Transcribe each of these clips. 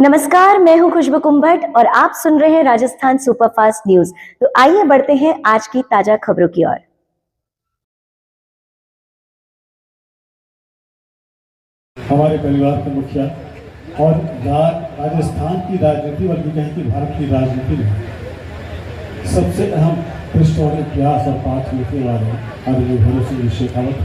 नमस्कार, मैं हूं खुशबू कुंभट और आप सुन रहे हैं राजस्थान सुपरफास्ट न्यूज। तो आइए बढ़ते हैं आज की ताजा खबरों की ओर। हमारे परिवार के मुखिया और राजस्थान की राजनीति बल्कि कहीं की भारत की राजनीति में सबसे अहम पृष्ठ और इतिहास और पाठ लिखने वाले आदरणीय भैरव सिंह शेखावत,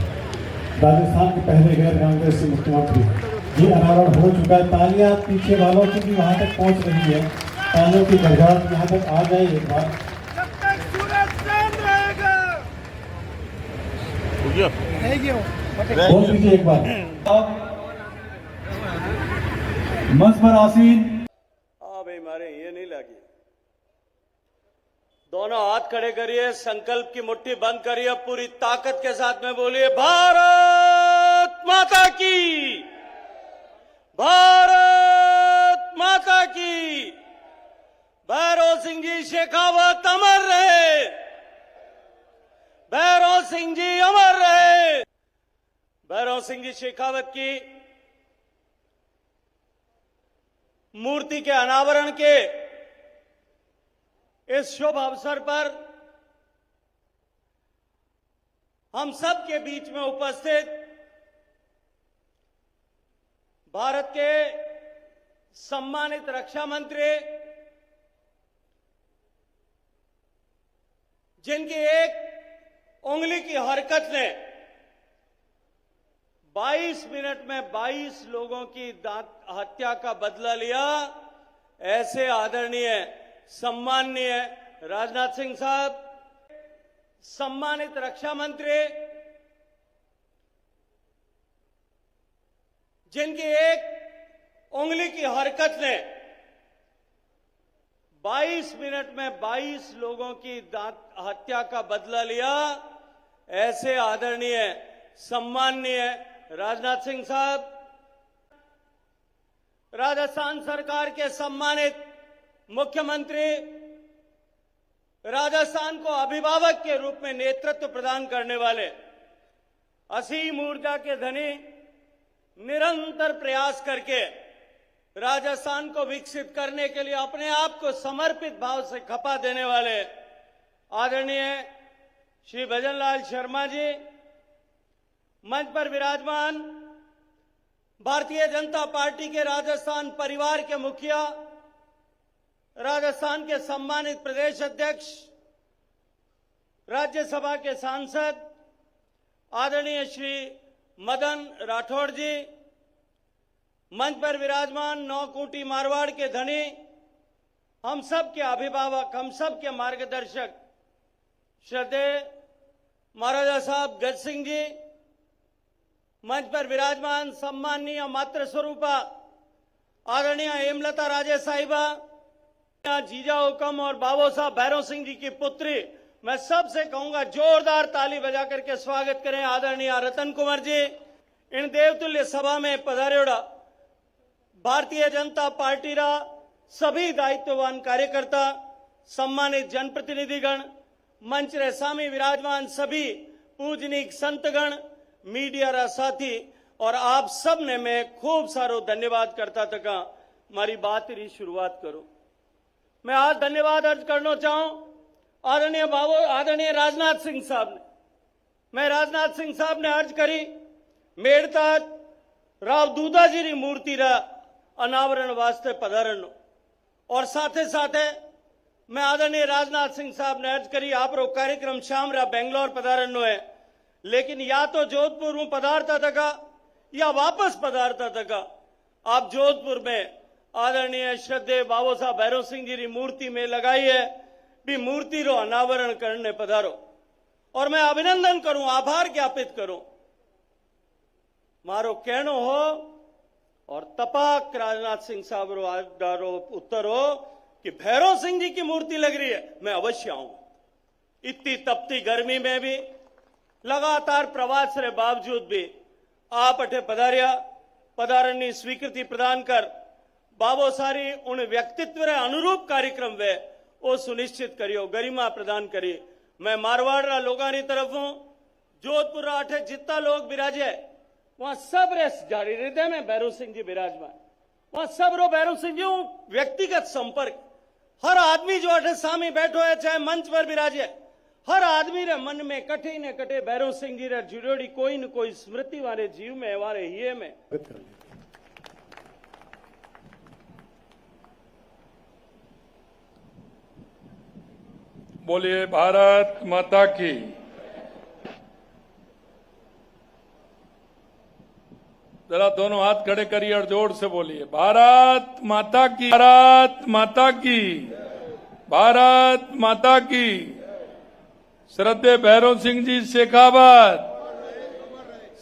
राजस्थान के पहले गैर कांग्रेसी मुख्यमंत्री। ये अनावरण हो चुका है। तालियां पीछे वालों की भी वहां तक पहुंच रही है। तालियों की गड़गड़ाहट यहाँ तक आ जाए एक बार। बोल दीजिए एक बार। मंच पर आसीन। हाँ भाई, मारे ये नहीं लगी। दोनों हाथ खड़े करिए, संकल्प की मुट्ठी बंद करिए, पूरी ताकत के साथ में बोलिए भारत माता की, भारत माता की। भैरव सिंह जी शेखावत अमर रहे, भैरव सिंह जी अमर रहे। भैरव सिंह जी शेखावत की मूर्ति के अनावरण के इस शुभ अवसर पर हम सब के बीच में उपस्थित भारत के सम्मानित रक्षा मंत्री, जिनकी एक उंगली की हरकत ने 22 मिनट में 22 लोगों की हत्या का बदला लिया, ऐसे आदरणीय सम्माननीय राजनाथ सिंह साहब, सम्मानित रक्षा मंत्री, जिनकी एक उंगली की हरकत ने 22 मिनट में 22 लोगों की हत्या का बदला लिया, ऐसे आदरणीय सम्माननीय राजनाथ सिंह साहब, राजस्थान सरकार के सम्मानित मुख्यमंत्री, राजस्थान को अभिभावक के रूप में नेतृत्व प्रदान करने वाले, असीम ऊर्जा के धनी, निरंतर प्रयास करके राजस्थान को विकसित करने के लिए अपने आप को समर्पित भाव से खपा देने वाले आदरणीय श्री भजनलाल शर्मा जी, मंच पर विराजमान भारतीय जनता पार्टी के राजस्थान परिवार के मुखिया, राजस्थान के सम्मानित प्रदेश अध्यक्ष, राज्यसभा के सांसद आदरणीय श्री मदन राठौड़ जी, मंच पर विराजमान नौकूटी मारवाड़ के धनी, हम सब के अभिभावक, हम सब के मार्गदर्शक श्रद्धेय महाराजा साहब गज सिंह जी, मंच पर विराजमान सम्माननीय मातृ स्वरूपा आदरणीय हेमलता राजे साहिबा, जीजा हुकम और बाबू साहब भैरव सिंह जी की पुत्री, मैं सबसे कहूंगा जोरदार ताली बजा करके स्वागत करें आदरणीय रतन कुमार जी। इन देवतुल्य सभा में पधारेड़ा भारतीय जनता पार्टी रा सभी दायित्ववान कार्यकर्ता, सम्मानित जनप्रतिनिधिगण, मंच रे सामी विराजमान सभी पूजनीक संतगण, मीडिया रा साथी और आप सब ने मैं खूब सारो धन्यवाद करता तका मारी बात री शुरुआत करूं। मैं आज धन्यवाद अर्ज करना चाहूं आदरणीय बाबू आदरणीय राजनाथ सिंह साहब ने। मैं राजनाथ सिंह साहब ने अर्ज करी मेड़ता राव दूधा जी री मूर्ति रा अनावरण वास्ते पधारण और साथे साथे मैं आदरणीय राजनाथ सिंह साहब ने अर्ज करी आप रो कार्यक्रम शाम रा बेंगलोर पधारण है, लेकिन या तो जोधपुर में पधारता तका या वापस पधारता तका आप जोधपुर में आदरणीय श्रद्धेय बाबू साहब भैरव सिंह जी की मूर्ति में लगाई है भी मूर्ति रो अनावरण करने पधारो और मैं अभिनंदन करूं, आभार ज्ञापित करूं। मारो कहनो हो और तपाक राजनाथ सिंह साहब रो उत्तर हो कि भैरव सिंह जी की मूर्ति लग रही है, मैं अवश्य आऊंगा। इतनी तपती गर्मी में भी लगातार प्रवास रे बावजूद भी आप अठे पधारिया, पधारण स्वीकृति प्रदान कर बाबो सारी उन व्यक्तित्व रे अनुरूप कार्यक्रम वे वो सुनिश्चित करियो, गरिमा प्रदान करी। मैं मारवाड़ रा लोगों की तरफ हूं, जोधपुर अठे जितना लोग विराजे वहां सब रेस जारी हृदय में भैरव सिंह जी विराजमान वहां सब रो भैरव सिंह जी हूं व्यक्तिगत संपर्क हर आदमी जो अठे सामी बैठो है चाहे मंच पर विराजे हर आदमी रे मन में कटे न कटे भैरव सिंह जी रे जुड़ोड़ी कोई न कोई स्मृति वाले जीव में वारे हिये में। बोलिए भारत माता की। जरा दोनों हाथ खड़े करिए और जोर से बोलिए भारत माता की, भारत माता की, भारत माता की। श्रद्धेय भैरव सिंह जी शेखावत,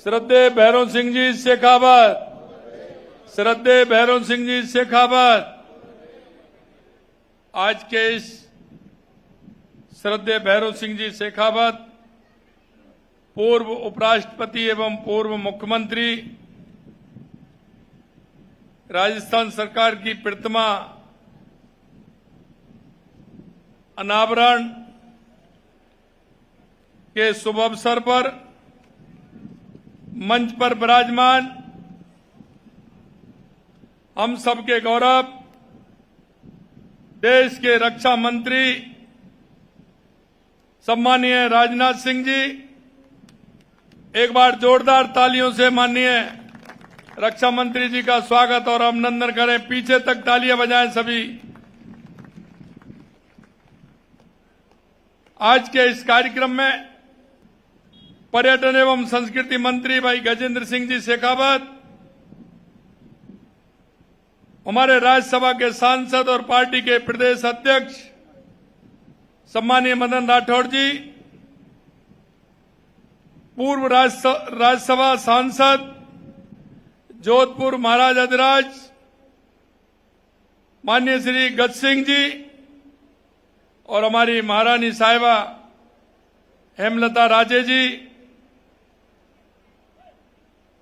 श्रद्धेय भैरव सिंह जी शेखावत, श्रद्धेय भैरव सिंह जी शेखावत। आज के इस श्रद्धेय भैरव सिंह जी शेखावत पूर्व उपराष्ट्रपति एवं पूर्व मुख्यमंत्री, राजस्थान सरकार की प्रतिमा अनावरण के शुभ अवसर पर मंच पर विराजमान हम सबके गौरव देश के रक्षा मंत्री सम्मानीय राजनाथ सिंह जी, एक बार जोरदार तालियों से माननीय रक्षा मंत्री जी का स्वागत और अभिनंदन करें। पीछे तक तालियां बजाएं सभी। आज के इस कार्यक्रम में पर्यटन एवं संस्कृति मंत्री भाई गजेंद्र सिंह जी शेखावत, हमारे राज्यसभा के सांसद और पार्टी के प्रदेश अध्यक्ष सम्मानीय मदन राठौड़ जी, पूर्व राज्यसभा सांसद जोधपुर महाराज अधिराज माननीय श्री गज सिंह जी और हमारी महारानी साहिबा हेमलता राजे जी,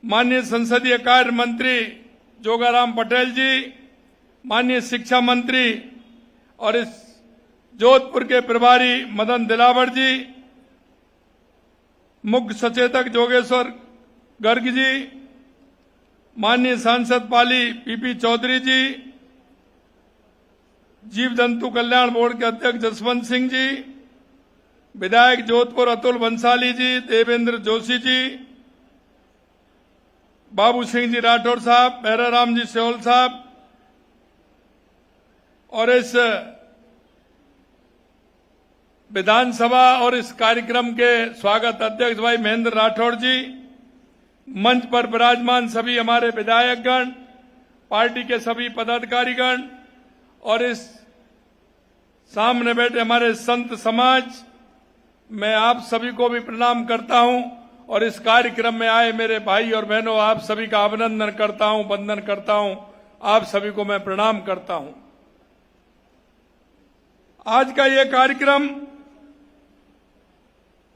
माननीय संसदीय कार्य मंत्री जोगाराम पटेल जी, माननीय शिक्षा मंत्री और इस जोधपुर के प्रभारी मदन दिलावर जी, मुख्य सचेतक जोगेश्वर गर्ग जी, माननीय सांसद पाली पीपी चौधरी जी, जीव जंतु कल्याण बोर्ड के अध्यक्ष जसवंत सिंह जी, विधायक जोधपुर अतुल बंसाली जी, देवेंद्र जोशी जी, बाबू सिंह जी राठौर साहब, भैराराम जी सेौल साहब और इस विधानसभा और इस कार्यक्रम के स्वागत अध्यक्ष भाई महेंद्र राठौड़ जी, मंच पर विराजमान सभी हमारे विधायकगण, पार्टी के सभी पदाधिकारीगण और इस सामने बैठे हमारे संत समाज, मैं आप सभी को भी प्रणाम करता हूं और इस कार्यक्रम में आए मेरे भाई और बहनों, आप सभी का अभिनंदन करता हूं, वंदन करता हूं, आप सभी को मैं प्रणाम करता हूं। आज का ये कार्यक्रम,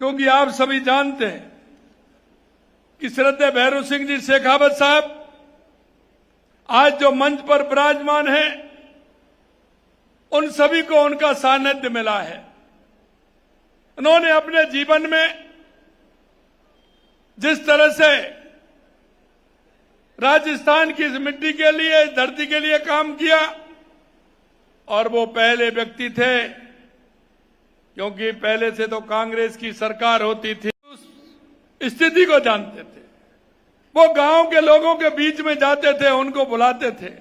क्योंकि आप सभी जानते हैं कि श्रद्धेय भैरव सिंह जी शेखावत साहब आज जो मंच पर विराजमान हैं, उन सभी को उनका सानिध्य मिला है। उन्होंने अपने जीवन में जिस तरह से राजस्थान की इस मिट्टी के लिए, इस धरती के लिए काम किया, और वो पहले व्यक्ति थे, क्योंकि पहले से तो कांग्रेस की सरकार होती थी, उस स्थिति को जानते थे। वो गांव के लोगों के बीच में जाते थे, उनको बुलाते थे,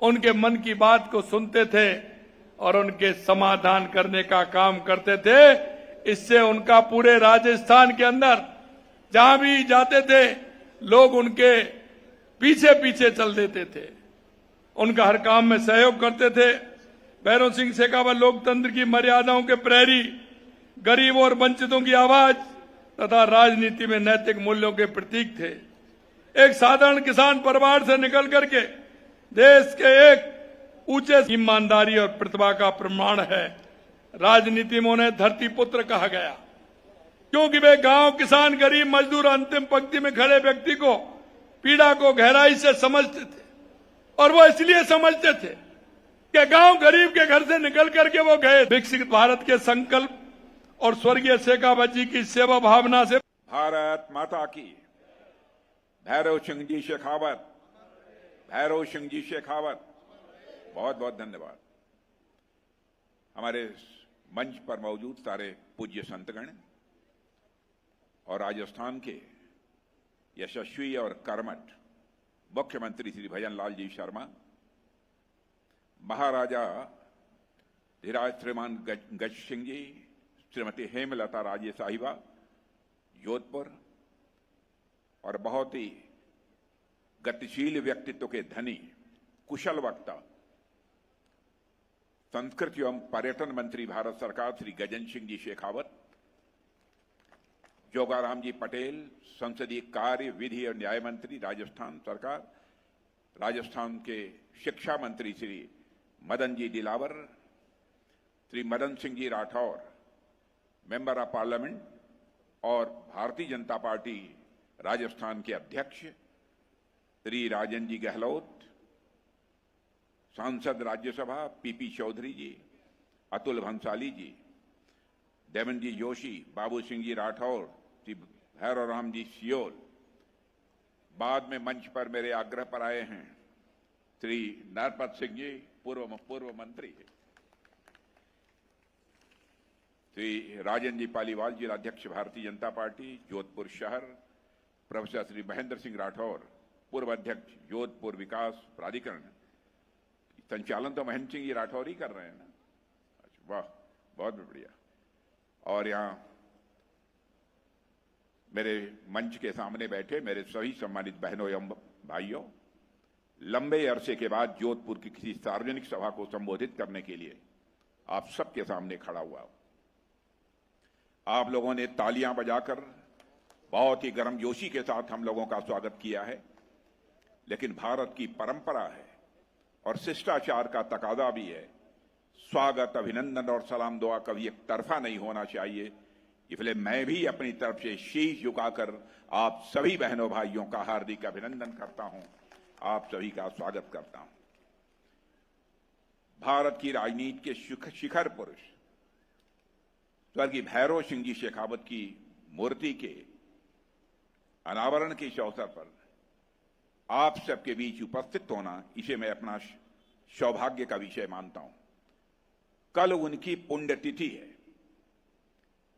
उनके मन की बात को सुनते थे और उनके समाधान करने का काम करते थे। इससे उनका पूरे राजस्थान के अंदर जहां भी जाते थे, लोग उनके पीछे पीछे चल देते थे, उनका हर काम में सहयोग करते थे। भैरव सिंह शेखावत लोकतंत्र की मर्यादाओं के प्रहरी, गरीबों और वंचितों की आवाज तथा राजनीति में नैतिक मूल्यों के प्रतीक थे। एक साधारण किसान परिवार से निकल करके देश के एक ऊंचे ईमानदारी और प्रतिभा का प्रमाण है। राजनीति में उन्हें धरती पुत्र कहा गया, क्योंकि वे गांव, किसान, गरीब, मजदूर, अंतिम पंक्ति में खड़े व्यक्ति को, पीड़ा को गहराई से समझते थे। और वो इसलिए समझते थे कि गांव गरीब के घर से निकल करके वो गए। विकसित भारत के संकल्प और स्वर्गीय शेखावत जी की सेवा भावना से भारत माता की। भैरव सिंह जी शेखावत भैरव सिंह जी शेखावत, बहुत बहुत धन्यवाद। हमारे मंच पर मौजूद सारे पूज्य संतगण और राजस्थान के यशस्वी और कर्मठ मुख्यमंत्री श्री भजन लाल जी शर्मा, महाराजा धीराज श्रीमान गज सिंह जी, श्रीमती हेमलता राजे साहिबा जोधपुर, और बहुत ही गतिशील व्यक्तित्व के धनी कुशल वक्ता संस्कृति एवं पर्यटन मंत्री भारत सरकार श्री गजन सिंह जी शेखावत, जोगाराम जी पटेल, संसदीय कार्य विधि और न्याय मंत्री राजस्थान सरकार, राजस्थान के शिक्षा मंत्री Shri Madan ji Dilawar, Shri Madan Singh ji Rathore, member of parliament और भारतीय जनता पार्टी राजस्थान के अध्यक्ष श्री राजन जी गहलोत, सांसद राज्यसभा पीपी चौधरी जी, अतुल भंसाली जी, देवन जी जोशी, बाबू सिंह जी राठौर, श्री भैरव राम जी सियोल। बाद में मंच पर मेरे आग्रह पर आए हैं श्री नरपत सिंह जी, पूर्व मंत्री, श्री राजन जी पालीवाल, जिलाध्यक्ष भारतीय जनता पार्टी जोधपुर शहर, प्रोफेसर श्री महेंद्र सिंह राठौर, पूर्व अध्यक्ष जोधपुर विकास प्राधिकरण। संचालन तो महेंद्र सिंह जी राठौर ही कर रहे हैं ना? अच्छा, वाह, बहुत बढ़िया। और यहाँ मेरे मंच के सामने बैठे मेरे सभी सम्मानित बहनों एवं भाइयों, लंबे अरसे के बाद जोधपुर की किसी सार्वजनिक सभा को संबोधित करने के लिए आप सबके सामने खड़ा हुआ। आप लोगों ने तालियां बजाकर बहुत ही गर्मजोशी के साथ हम लोगों का स्वागत किया है, लेकिन भारत की परंपरा है और शिष्टाचार का तकाजा भी है, स्वागत, अभिनंदन और सलाम दुआ कभी एक तरफा नहीं होना चाहिए। इसलिए मैं भी अपनी तरफ से शीश झुकाकर आप सभी बहनों भाइयों का हार्दिक अभिनंदन करता हूं, आप सभी का स्वागत करता हूं। भारत की राजनीति के शिखर पुरुष स्वर्गीय भैरव सिंह जी शेखावत की मूर्ति के अनावरण के इस अवसर पर आप सबके बीच उपस्थित होना, इसे मैं अपना सौभाग्य का विषय मानता हूं। कल उनकी पुण्यतिथि है,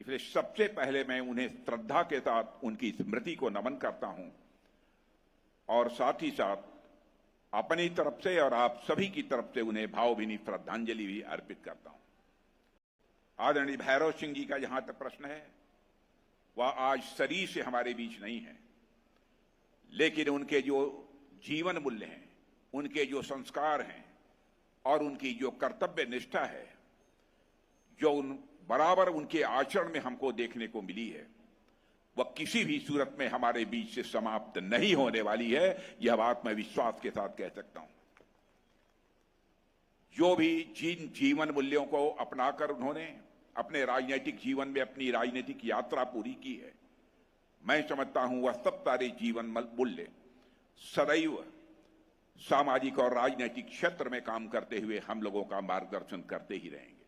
इसलिए सबसे पहले मैं उन्हें श्रद्धा के साथ उनकी स्मृति को नमन करता हूं और साथ ही साथ अपनी तरफ से और आप सभी की तरफ से उन्हें भावभीनी श्रद्धांजलि भी अर्पित करता हूं। आदरणीय भैरव सिंह जी का जहां तक प्रश्न है, वह आज शरीर से हमारे बीच नहीं है, लेकिन उनके जो जीवन मूल्य हैं, उनके जो संस्कार हैं और उनकी जो कर्तव्य निष्ठा है, जो बराबर उनके आचरण में हमको देखने को मिली है, वह किसी भी सूरत में हमारे बीच से समाप्त नहीं होने वाली है। यह बात मैं विश्वास के साथ कह सकता हूं। जो भी जिन जीवन मूल्यों को अपनाकर उन्होंने अपने राजनीतिक जीवन में अपनी राजनीतिक यात्रा पूरी की है, मैं समझता हूं वह सब सारे जीवन मूल्य सदैव सामाजिक और राजनीतिक क्षेत्र में काम करते हुए हम लोगों का मार्गदर्शन करते ही रहेंगे।